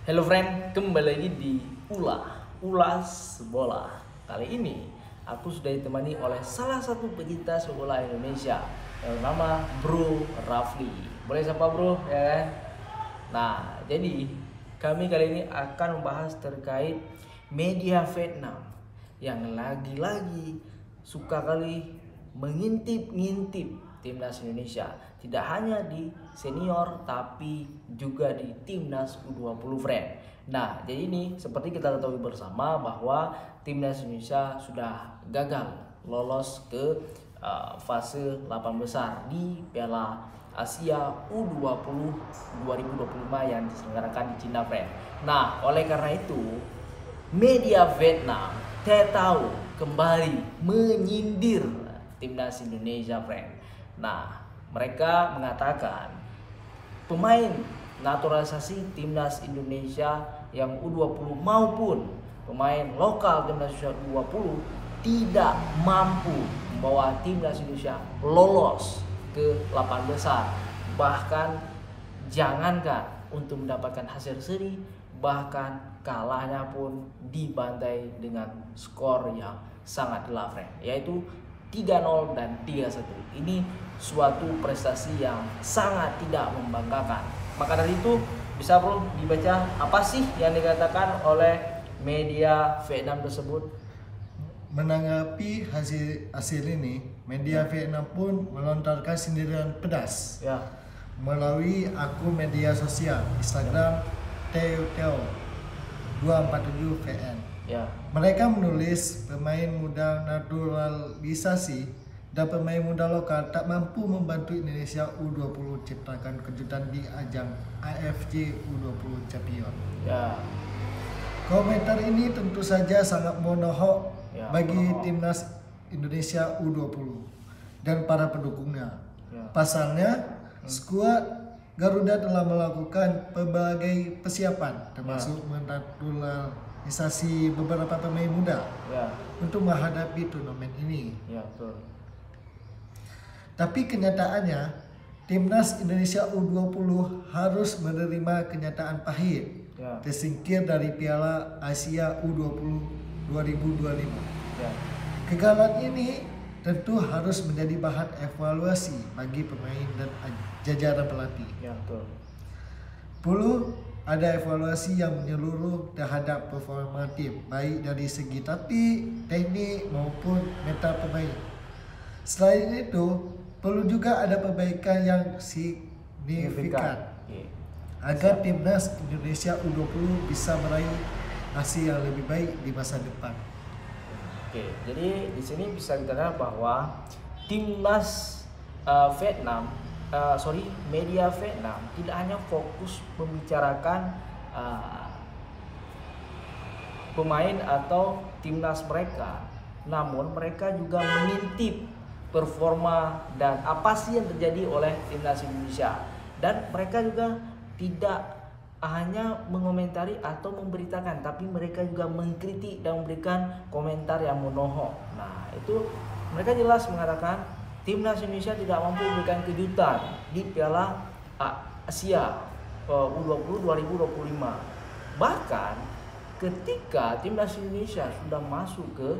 Hello friend, kembali lagi di Ulas Bola. Kali ini aku sudah ditemani oleh salah satu pecinta sepak bola Indonesia yang bernama Bro Rafli. Boleh sapa bro ya kan? Nah, jadi kami kali ini akan membahas terkait media Vietnam yang lagi-lagi suka kali mengintip-ngintip timnas Indonesia, tidak hanya di senior tapi juga di timnas U20 friend. Nah, jadi ini seperti kita ketahui bersama bahwa timnas Indonesia sudah gagal lolos ke fase 8 besar di Piala Asia U20 2025 yang diselenggarakan di Cina friend. Nah, oleh karena itu media Vietnam tahu kembali menyindir timnas Indonesia friend. Nah, mereka mengatakan pemain naturalisasi timnas Indonesia yang U20 maupun pemain lokal timnas Indonesia U20 tidak mampu membawa timnas Indonesia lolos ke 8 besar. Bahkan jangankan untuk mendapatkan hasil seri, bahkan kalahnya pun dibantai dengan skor yang sangat telak friend, yaitu 3-0 dan 3-1. Ini suatu prestasi yang sangat tidak membanggakan. Maka dari itu bisa bro dibaca apa sih yang dikatakan oleh media Vietnam tersebut? Menanggapi hasil ini, media Vietnam pun melontarkan sindiran pedas melalui akun media sosial Instagram Teo 247VN. Mereka menulis pemain muda naturalisasi dan pemain muda lokal tak mampu membantu Indonesia U20 ciptakan kejutan di ajang AFC U20 Champion. Komentar ini tentu saja sangat monohok bagi timnas Indonesia U20 dan para pendukungnya. Pasalnya, skuad Garuda telah melakukan berbagai persiapan termasuk menaturalisasi beberapa pemain muda untuk menghadapi turnamen ini. Tapi kenyataannya, timnas Indonesia U20 harus menerima kenyataan pahit, tersingkir dari Piala Asia U20 2025. Kegagalan ini tentu harus menjadi bahan evaluasi bagi pemain dan jajaran pelatih. Perlu ada evaluasi yang menyeluruh terhadap performa tim, baik dari segi taktik, teknik maupun mental pemain. Selain itu, perlu juga ada perbaikan yang signifikan agar timnas Indonesia U20 bisa meraih hasil yang lebih baik di masa depan. Oke, jadi di sini bisa kita lihat bahwa timnas media Vietnam tidak hanya fokus membicarakan pemain atau timnas mereka, namun mereka juga mengintip performa dan apa sih yang terjadi oleh timnas Indonesia, dan mereka juga tidak hanya mengomentari atau memberitakan, tapi mereka juga mengkritik dan memberikan komentar yang monohok. Nah, itu mereka jelas mengatakan timnas Indonesia tidak mampu memberikan kejutan di Piala Asia U20 2025. Bahkan ketika timnas Indonesia sudah masuk ke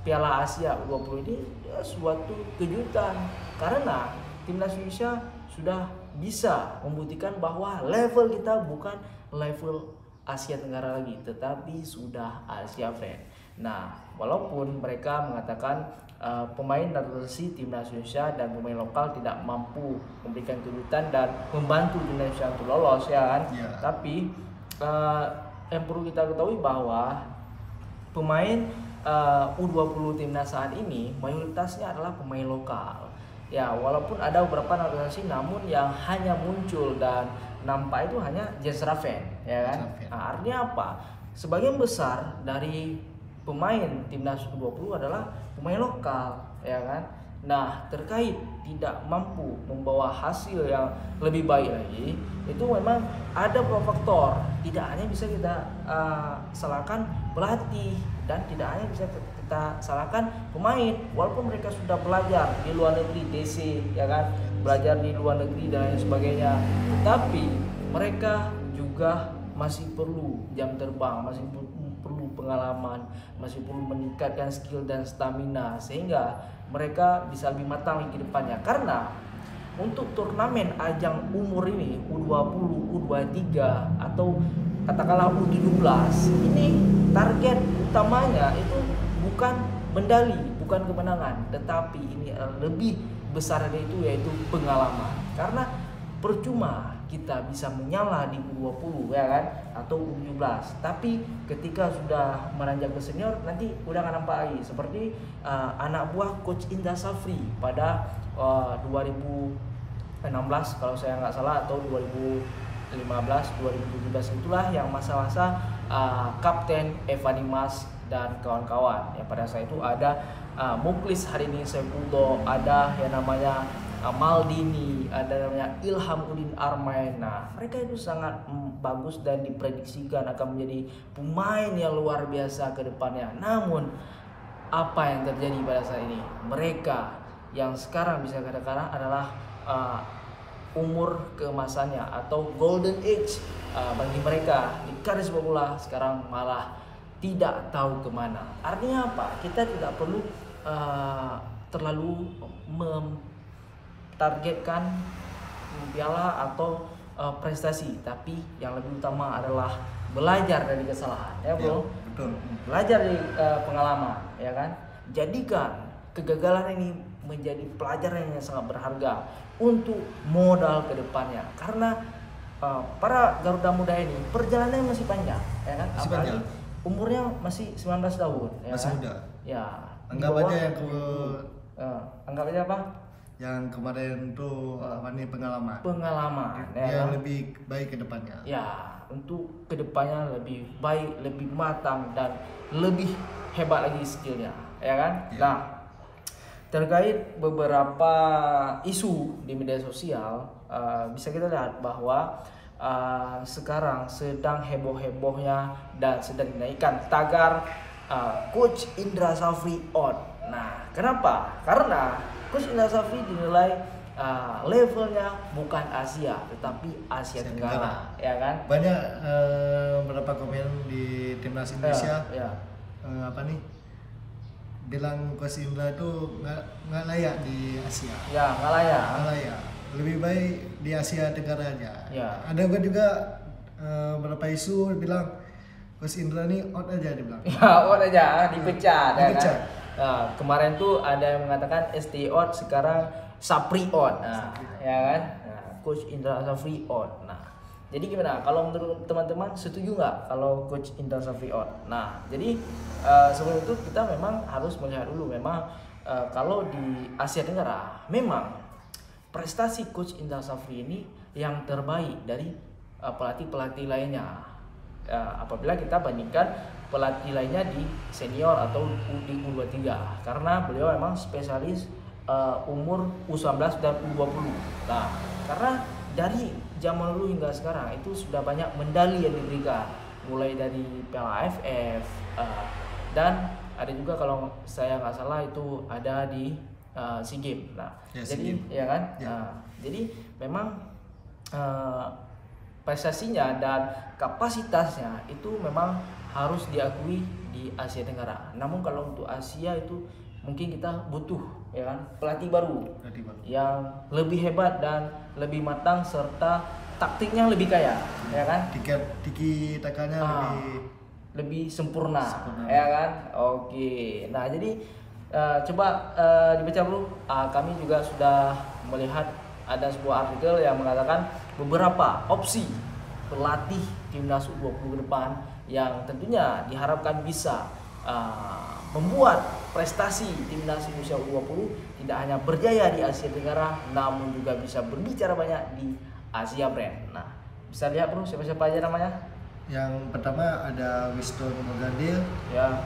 Piala Asia U20 ini suatu kejutan, karena timnas Indonesia sudah bisa membuktikan bahwa level kita bukan level Asia Tenggara lagi, tetapi sudah Asia friend. Nah, walaupun mereka mengatakan pemain naturalisasi timnas Indonesia dan pemain lokal tidak mampu memberikan kejutan dan membantu timnas Indonesia untuk lolos, tapi yang perlu kita ketahui bahwa pemain U20 timnas saat ini mayoritasnya adalah pemain lokal. Walaupun ada beberapa naturalisasi, namun yang hanya muncul dan nampak itu hanya Jezraven, artinya apa? Sebagian besar dari pemain timnas U20 adalah pemain lokal, Nah, terkait tidak mampu membawa hasil yang lebih baik lagi, itu memang ada beberapa faktor. Tidak hanya bisa kita salahkan pelatih dan tidak hanya bisa kita salahkan pemain, walaupun mereka sudah belajar di luar negeri DC, belajar di luar negeri dan lain sebagainya. Tetapi mereka juga masih perlu jam terbang, masih perlu pengalaman, masih perlu meningkatkan skill dan stamina sehingga mereka bisa lebih matang lagi ke depannya. Karena untuk turnamen ajang umur ini U20, U23 atau katakanlah U17, ini target utamanya itu bukan medali, bukan kemenangan, tetapi ini lebih besar dari itu, yaitu pengalaman. Karena percuma kita bisa menyala di U20 ya kan, atau U17, tapi ketika sudah meranjak ke senior nanti udah nggak nampak lagi. Seperti anak buah Coach Indra Safri pada 2016 kalau saya nggak salah, atau 2015, 2017, itulah yang masa-masa Kapten Evan Dimas dan kawan-kawan. Ya, pada saat itu ada Muklis Harini Sepuldo, ada yang namanya Maldini, ada namanya Ilham Udin Armain. Nah, mereka itu sangat bagus dan diprediksikan akan menjadi pemain yang luar biasa ke depannya. Namun apa yang terjadi pada saat ini? Mereka yang sekarang bisa katakan adalah umur keemasannya atau golden age bagi mereka di karir sepak bola sekarang malah tidak tahu kemana. Artinya apa? Kita tidak perlu terlalu targetkan piala atau prestasi, tapi yang lebih utama adalah belajar dari kesalahan, ya bro. Ya, betul. Belajar dari pengalaman, ya kan. Jadikan kegagalan ini menjadi pelajaran yang sangat berharga untuk modal kedepannya. Karena para Garuda Muda ini perjalanannya masih panjang, ya kan. Masih Apalagi panjang. umurnya masih 19 tahun, ya Masih kan? muda. Ya. Anggap Di bawah aja yang 20. Anggap aja apa? yang kemarin tuh ini pengalaman. Pengalaman, ya Yang kan? lebih baik ke depannya. Ya, untuk kedepannya lebih baik, lebih matang dan lebih hebat lagi skillnya, ya kan? Ya. Nah, terkait beberapa isu di media sosial, bisa kita lihat bahwa sekarang sedang heboh-hebohnya dan sedang dinaikkan tagar Coach Indra Safri out. Nah, kenapa? Karena Coach Indra Safri dinilai levelnya bukan Asia tetapi Asia Tenggara, ya kan? Banyak beberapa komen di timnas Indonesia Ya. apa nih bilang Coach Indra itu nggak layak di Asia. Ya, nggak layak. Nggak layak. Lebih baik di Asia Tenggara aja. Ya. Ada juga beberapa isu bilang Coach Indra nih out aja dibilang. Ya, out aja, dipecat, ya Dipecat. kan? Nah, kemarin tuh ada yang mengatakan ST out, sekarang Sapri out. Nah, ya kan? Nah, Coach Indra Safri out. Nah, jadi gimana? Kalau menurut teman-teman setuju nggak kalau Coach Indra Safri out? Nah, jadi sebelum itu kita memang harus melihat dulu memang kalau di Asia Tenggara memang prestasi Coach Indra Safri ini yang terbaik dari pelatih-pelatih lainnya. Apabila kita bandingkan pelatih lainnya di senior atau di U23, karena beliau memang spesialis umur U19 dan U20. Nah, karena dari zaman dulu hingga sekarang itu sudah banyak medali yang diberikan, mulai dari Piala AFF dan ada juga kalau saya nggak salah itu ada di SEA Games. Nah, Ya, jadi SEA Games. ya kan. Ya. Nah, jadi memang prestasinya dan kapasitasnya itu memang harus diakui di Asia Tenggara. Namun kalau untuk Asia itu mungkin kita butuh, ya kan, pelatih baru Berarti baru. yang lebih hebat dan lebih matang serta taktiknya lebih kaya, ya kan? Tiki takanya Lebih sempurna, Sempurna. ya kan? Oke. Nah, jadi coba dibaca dulu. Kami juga sudah melihat ada sebuah artikel yang mengatakan beberapa opsi pelatih timnas U20 ke depan yang tentunya diharapkan bisa membuat prestasi timnas Indonesia U20 tidak hanya berjaya di Asia Tenggara, namun juga bisa berbicara banyak di Asia Brand. Nah, bisa lihat bro, siapa-siapa aja namanya? Yang pertama ada Winston Mogadil. Ya,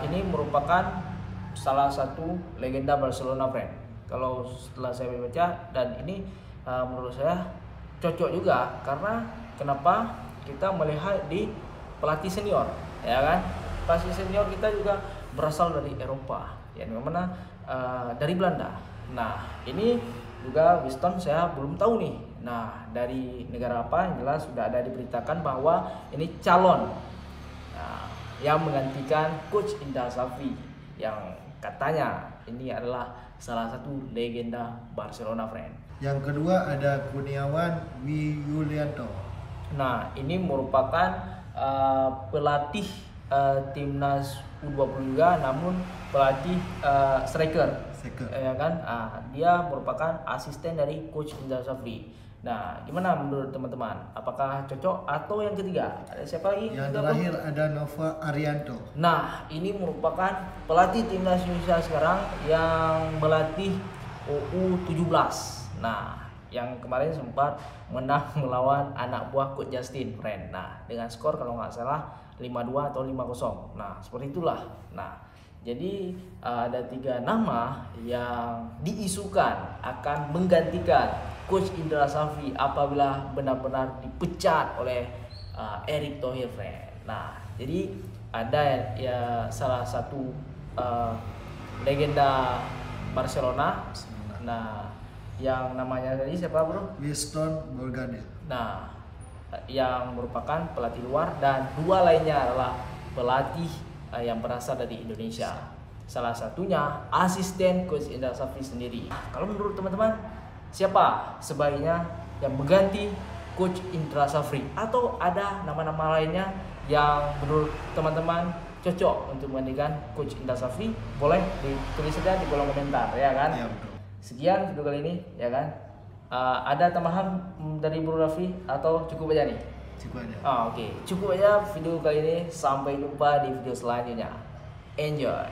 ini merupakan salah satu legenda Barcelona Brand. Kalau setelah saya baca, dan ini menurut saya cocok juga, karena kenapa kita melihat di pelatih senior, ya kan? Pelatih senior kita juga berasal dari Eropa, yang mana dari Belanda. Nah, ini juga Winston saya belum tahu nih Nah, dari negara apa? Yang jelas sudah ada diberitakan bahwa ini calon yang menggantikan Coach Indra Shafri yang katanya ini adalah salah satu legenda Barcelona, friend. Yang kedua ada Kurniawan Wiyulianto. Nah, ini merupakan pelatih timnas U20 juga, namun pelatih striker. Ya kan? Dia merupakan asisten dari Coach Indra Shafri. Nah, gimana menurut teman-teman? Apakah cocok? Atau yang ketiga, ada siapa lagi? Yang terakhir ada Nova Arianto. Nah, ini merupakan pelatih timnas Indonesia sekarang yang melatih U17. Nah, yang kemarin sempat menang melawan anak buah Coach Justin, friend. Nah, dengan skor kalau nggak salah 5-2 atau 5-0. Nah, seperti itulah. Nah, jadi ada 3 nama yang diisukan akan menggantikan Coach Indra Shafri apabila benar-benar dipecat oleh Erick Thohir, friend. Nah, jadi ada ya salah satu legenda Barcelona. Nah, yang namanya tadi siapa, bro? Winston Bogarde. Nah, yang merupakan pelatih luar, dan 2 lainnya adalah pelatih yang berasal dari Indonesia. Salah satunya asisten Coach Indra Shafri sendiri. Kalau menurut teman-teman, siapa sebaiknya yang mengganti Coach Indra Shafri? Atau ada nama-nama lainnya yang menurut teman-teman cocok untuk menggantikan Coach Indra Shafri? Boleh ditulis saja di kolom komentar, ya kan? Ya, betul. Sekian video kali ini, ya kan? Ada tambahan dari Bro Rafli atau cukup aja nih? Cukup aja. Oke. Cukup aja video kali ini. Sampai jumpa di video selanjutnya. Enjoy.